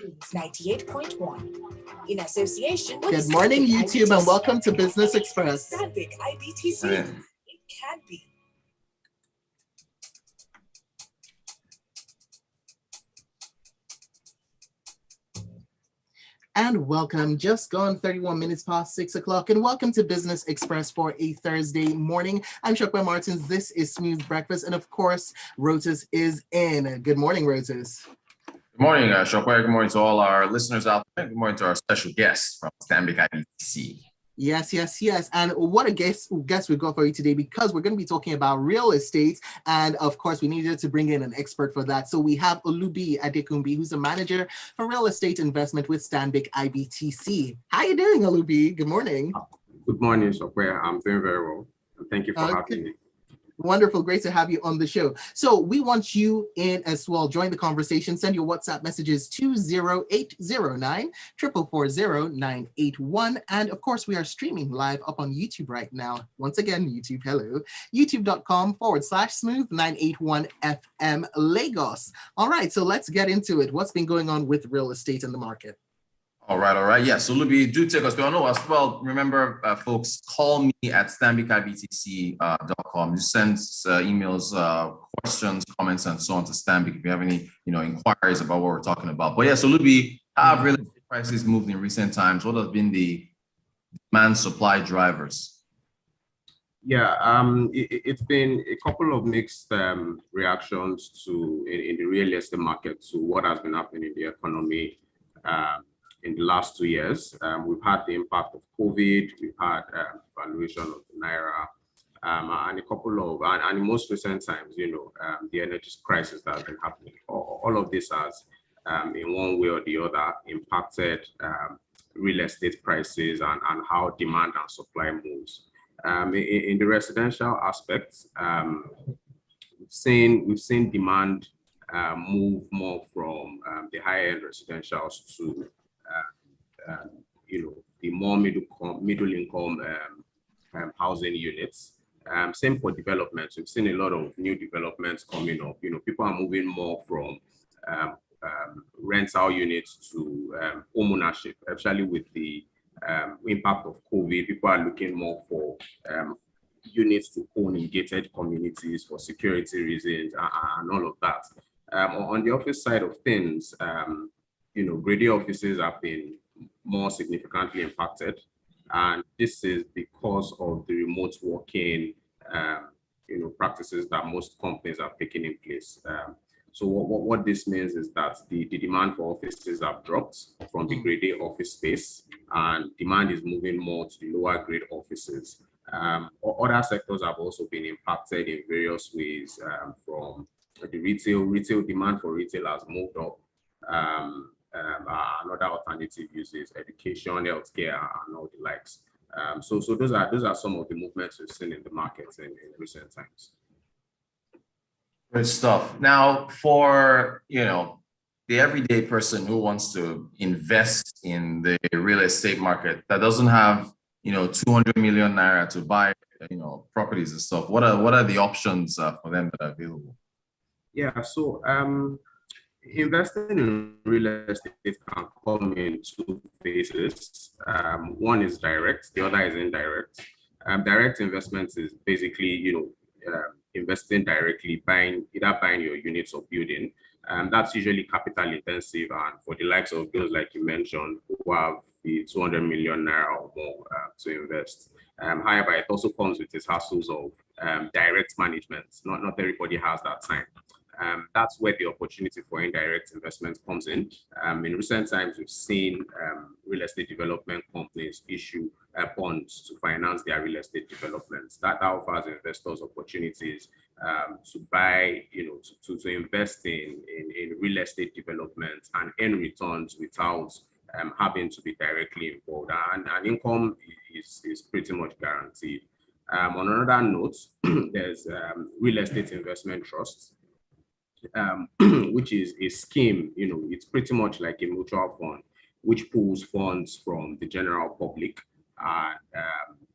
News 98.1 in association with Good morning, Stanbic YouTube, IBTC. and welcome to Business Express. Stanbic IBTC. It can be. And welcome, just gone 31 minutes past 6 o'clock, and welcome to Business Express for a Thursday morning. I'm Sope Martins. This is Smooth Breakfast, and of course, Rotus is in. Good morning, Rotus. Good morning, Sope. Good morning to all our listeners out there. Good morning to our special guest from Stanbic IBTC. Yes. And what a guest we got for you today, because we're going to be talking about real estate. And of course, we needed to bring in an expert for that. So we have Olubiyi Adekunbi, who's a manager for real estate investment with Stanbic IBTC. How you doing, Olubiyi? Good morning. Good morning, Sope. I'm doing very well. And thank you for having me. Wonderful. Great to have you on the show. So we want you in as well. Join the conversation. Send your WhatsApp messages to 0809 440 981. And of course, we are streaming live up on YouTube right now. Once again, YouTube, hello. youtube.com/smooth981FM Lagos. All right. So let's get into it. What's been going on with real estate in the market? All right. Yeah, so Olubiyi, do take us through. I know as well, remember, folks, call me at stanbicibtc.com. Just send emails, questions, comments, and so on to Stanbic if you have any, inquiries about what we're talking about. But yeah, so Olubiyi, how have real estate prices moved in recent times? What have been the demand supply drivers? Yeah, it's been a couple of mixed reactions in the real estate market to what has been happening in the economy. In the last 2 years, we've had the impact of COVID, we've had valuation of the Naira, and a couple of, and in most recent times, the energy crisis that has been happening. All of this has, in one way or the other, impacted real estate prices and how demand and supply moves. In the residential aspect, we've seen demand move more from the high-end residentials to the more middle income housing units. Same for developments. We've seen a lot of new developments coming up. People are moving more from rental units to home ownership, especially with the impact of COVID. People are looking more for units to own in gated communities for security reasons and all of that. On the office side of things, Grade A offices have been more significantly impacted, and this is because of the remote working, practices that most companies are taking in place. So what this means is that the demand for offices have dropped from the Grade A office space, and demand is moving more to the lower grade offices. Other sectors have also been impacted in various ways. From the retail demand for retail has moved up. Another alternative uses education, healthcare, and all the likes. So those are some of the movements we've seen in the markets in recent times. Good stuff. Now, for the everyday person who wants to invest in the real estate market that doesn't have 200 million naira to buy properties and stuff, what are the options for them that are available? Yeah, so investing in real estate can come in two phases. One is direct, the other is indirect. Direct investments is basically, investing directly, buying your units or building. That's usually capital intensive, and for the likes of those, like you mentioned, who have the 200 million naira or more to invest. However, it also comes with its hassles of direct management. Not everybody has that time. That's where the opportunity for indirect investment comes in. In recent times, we've seen real estate development companies issue bonds to finance their real estate developments. That offers investors opportunities to buy, to invest in real estate development and earn returns without having to be directly involved. And income is pretty much guaranteed. On another note, there's real estate investment trusts. Which is a scheme, it's pretty much like a mutual fund, which pulls funds from the general public and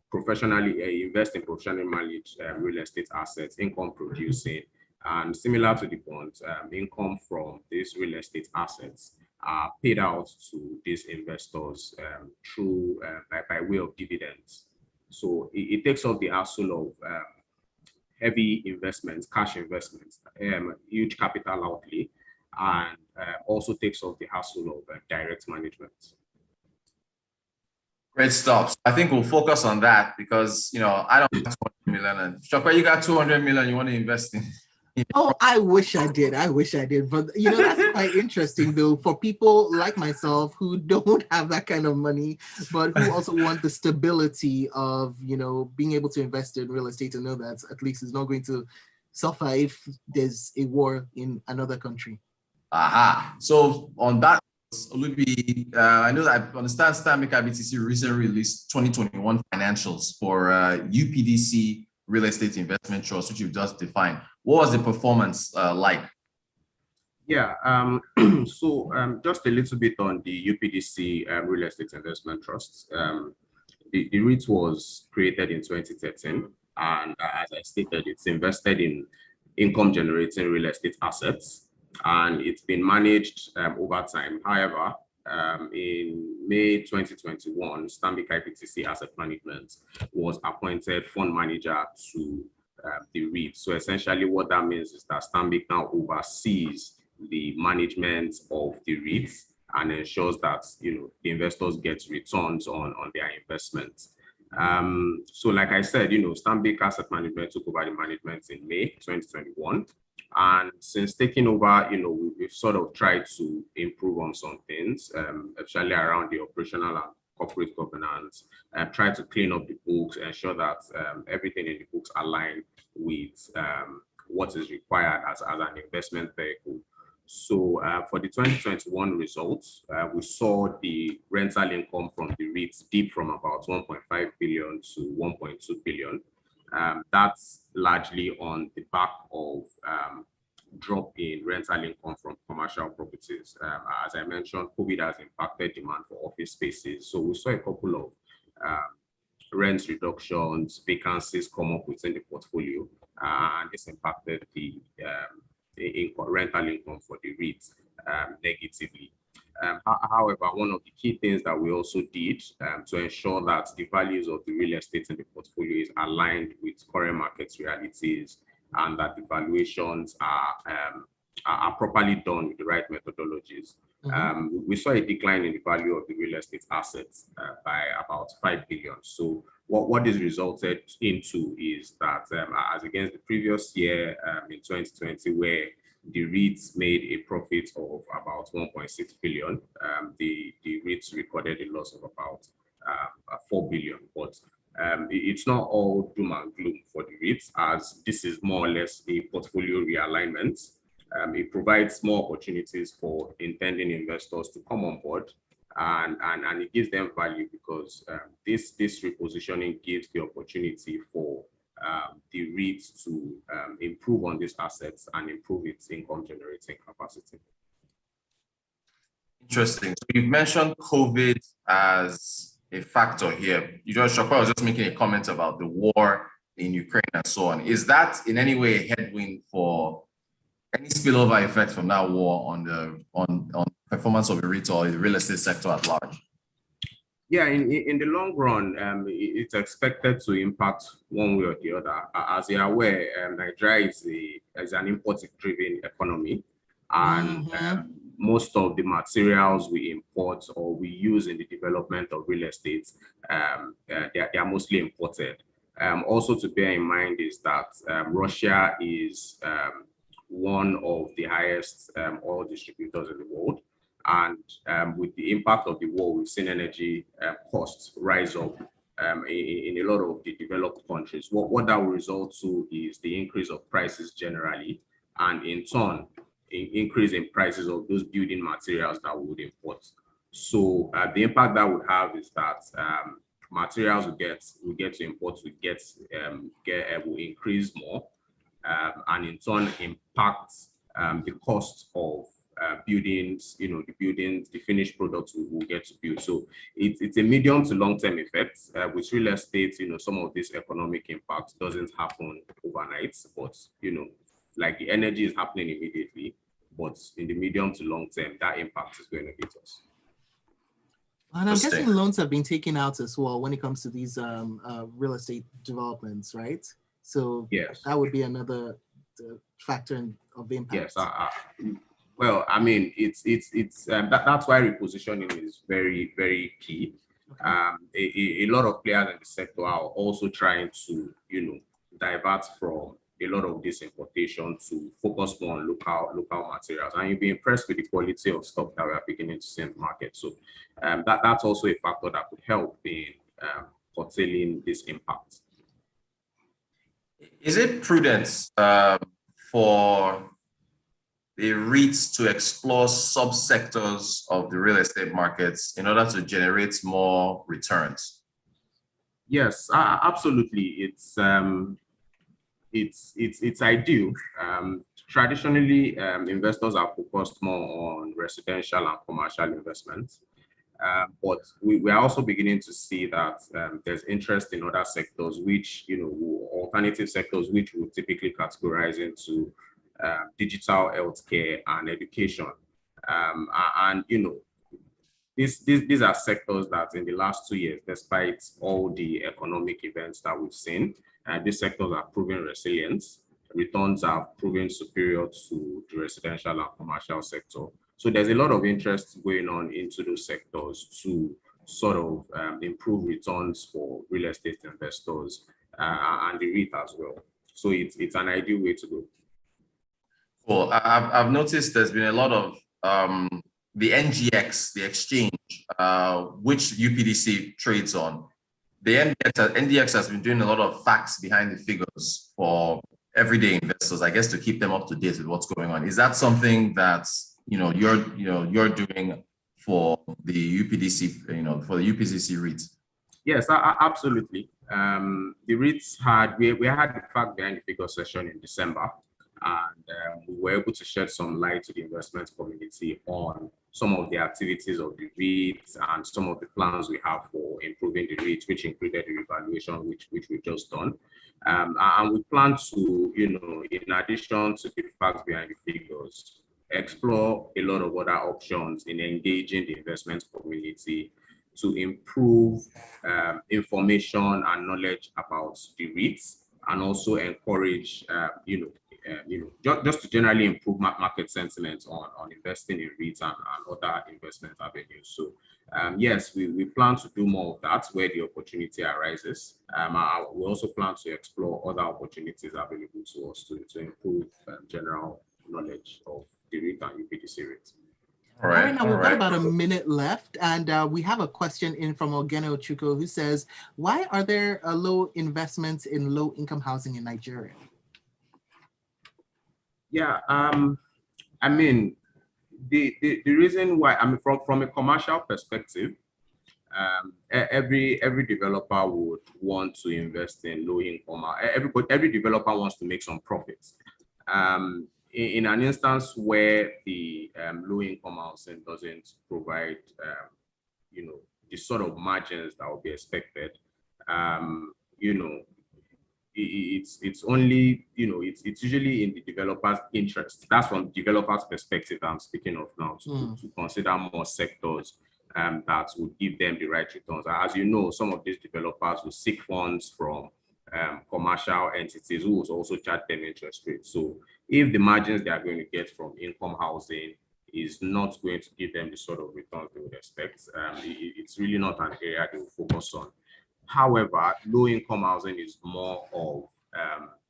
professionally invest in professionally managed real estate assets, income producing, and similar to the bonds, income from these real estate assets are paid out to these investors through by way of dividends. So it takes off the hassle of heavy investments, cash investments, huge capital outlay, and also takes off the hassle of direct management. Great stuff. So I think we'll focus on that because, I don't have 200 million. And Shokwe, you got 200 million you want to invest in. Oh, I wish I did. But, that's quite interesting, though, for people like myself who don't have that kind of money, but who also want the stability of, being able to invest in real estate and know that at least it's not going to suffer if there's a war in another country. Aha. So on that, Olubiyi, I know that I understand Stanbic IBTC recently released 2021 financials for UPDC Real Estate Investment Trust, which you've just defined. What was the performance like? Yeah, so just a little bit on the UPDC Real Estate Investment Trust. The REIT was created in 2013, and as I stated, it's invested in income-generating real estate assets, and it's been managed over time. However, in May 2021, Stanbic IBTC Asset Management was appointed fund manager to the REIT. So essentially what that means is that Stanbic now oversees the management of the REIT and ensures that the investors get returns on their investments. So like I said, Stanbic Asset Management took over the management in May 2021. And since taking over, we've sort of tried to improve on some things, especially around the operational and corporate governance, try to clean up the books, ensure that everything in the books align with what is required as an investment vehicle. So for the 2021 results, we saw the rental income from the REITs dip from about 1.5 billion to 1.2 billion. That's largely on the back of drop in rental income from commercial properties. As I mentioned, COVID has impacted demand for office spaces. So we saw a couple of rent reductions, vacancies come up within the portfolio, and this impacted the rental income for the REIT negatively. However, one of the key things that we also did to ensure that the values of the real estate in the portfolio is aligned with current market realities and that the valuations are properly done with the right methodologies. Mm-hmm. We saw a decline in the value of the real estate assets by about 5 billion. So what this resulted into is that as against the previous year in 2020, where the REITs made a profit of about 1.6 billion. The REITs recorded a loss of about 4 billion. But it's not all doom and gloom for the REITs, as this is more or less a portfolio realignment. It provides more opportunities for intending investors to come on board, and it gives them value because this repositioning gives the opportunity for the REIT to improve on these assets and improve its income generating capacity. Interesting. So you've mentioned COVID as a factor here. Shokwe was just making a comment about the war in Ukraine and so on. Is that in any way a headwind for any spillover effect from that war on the performance of the REIT or the real estate sector at large? Yeah, in the long run, it's expected to impact one way or the other. As you're aware, Nigeria is an import-driven economy, and most of the materials we import or we use in the development of real estate, they are mostly imported. Also to bear in mind is that Russia is one of the highest oil distributors in the world. And with the impact of the war, we've seen energy costs rise up in a lot of the developed countries. What that will result to is the increase of prices generally, and in turn, increase in prices of those building materials that we would import. So the impact that would have is that materials we get to import will increase more, and in turn impacts the cost of buildings, the finished products we will get to build. So it's a medium to long-term effect. With real estate, some of this economic impact doesn't happen overnight, but like the energy is happening immediately. but in the medium to long term, that impact is going to hit us. And I'm guessing loans have been taken out as well when it comes to these real estate developments, right? So yes, that would be another factor of impact. Yes, well, I mean, that's why repositioning is very, very key. Okay. A lot of players in the sector are also trying to, divert from a lot of this importation to focus more on local materials, and you'll be impressed with the quality of stuff that we are beginning to see in the market. So that's also a factor that could help in curtailing this impact. Is it prudent for the REITs to explore subsectors of the real estate markets in order to generate more returns? Yes, absolutely. It's ideal. Traditionally, investors are focused more on residential and commercial investments, but we are also beginning to see that there's interest in other sectors, which alternative sectors, which we typically categorize into digital healthcare and education, and these are sectors that in the last 2 years, despite all the economic events that we've seen, these sectors are proving resilient. Returns are proving superior to the residential and commercial sector. So there's a lot of interest going on into those sectors to sort of improve returns for real estate investors and the REIT as well. So it's an ideal way to go. Cool. I've noticed there's been a lot of the NGX, the exchange, which UPDC trades on. The NDX has been doing a lot of facts behind the figures for everyday investors, I guess, to keep them up to date with what's going on. Is that something that you're doing for the UPDC, for the UPDC REITs? Yes, absolutely. The REITs we had the fact behind the figure session in December, and we were able to shed some light to the investment community on some of the activities of the REITs and some of the plans we have for improving the REITs, which included the revaluation, which we've just done. And we plan to, in addition to the facts behind the figures, explore a lot of other options in engaging the investment community to improve information and knowledge about the REITs, and also encourage, just to generally improve market sentiment on investing in REITs and other investment avenues. So yes, we plan to do more of that where the opportunity arises. We also plan to explore other opportunities available to us to improve general knowledge of the REIT and UPDC REIT. All right, now we've got about a minute left, and we have a question in from Ogene Ochuko who says, why are there low investments in low-income housing in Nigeria? Yeah, I mean, the reason why, from a commercial perspective, every developer would want to invest in low income. Every developer wants to make some profits. In an instance where the low income housing doesn't provide, the sort of margins that would be expected, it's only, it's usually in the developer's interest. That's from the developer's perspective I'm speaking of now, to consider more sectors that would give them the right returns. As you know, some of these developers will seek funds from commercial entities who will also charge them interest rates. So if the margins they are going to get from income housing is not going to give them the sort of returns they would expect, it's really not an area they will focus on. However, low-income housing is more of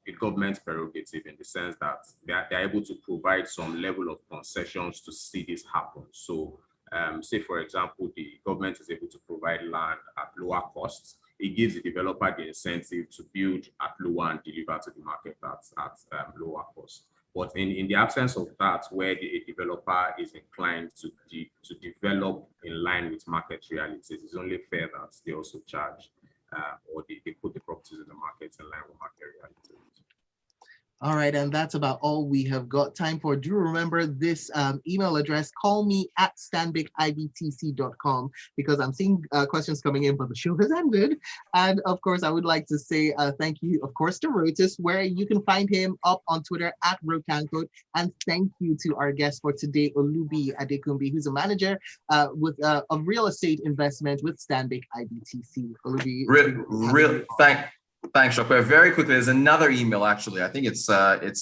a government prerogative in the sense that they're able to provide some level of concessions to see this happen. So, say, for example, the government is able to provide land at lower costs. It gives the developer the incentive to build at lower and deliver to the market at lower cost. But in the absence of that, where a developer is inclined to develop in line with market realities, it's only fair that they also charge or they put the properties in the market in line with market realities. All right, and that's about all we have got time for. Do remember this email address, call me at stanbicibtc.com, because I'm seeing questions coming in, but the show has ended. And of course, I would like to say thank you, of course, to Rotus, where you can find him up on Twitter at Rotancode. And thank you to our guest for today, Olubiyi Adekunbi, who's a manager with of real estate investment with Stanbic IBTC. Olubiyi, Thanks, Sope. Very quickly, there's another email actually. I think it's okay.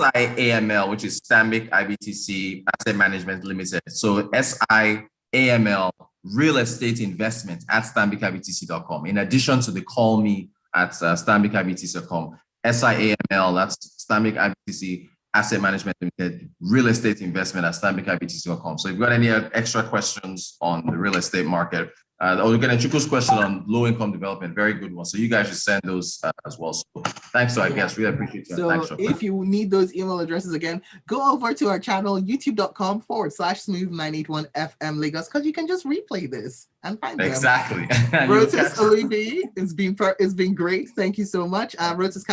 SIAML, which is Stanbic IBTC Asset Management Limited. So SIAML Real Estate Investment at stanbicibtc.com. In addition to the call me at stanbicibtc.com, SIAML, that's Stanbic IBTC Asset Management Limited Real Estate Investment at stanbicibtc.com. So if you've got any extra questions on the real estate market, or you get a Chukwu's question on low income development, very good one. So you guys should send those as well. So thanks to our guests, really appreciate it. So thanks, if you need those email addresses again, go over to our channel, youtube.com/smooth981FM Lagos, because you can just replay this and find them. Exactly. Rotus, Olubiyi, it's been great. Thank you so much. Rotus.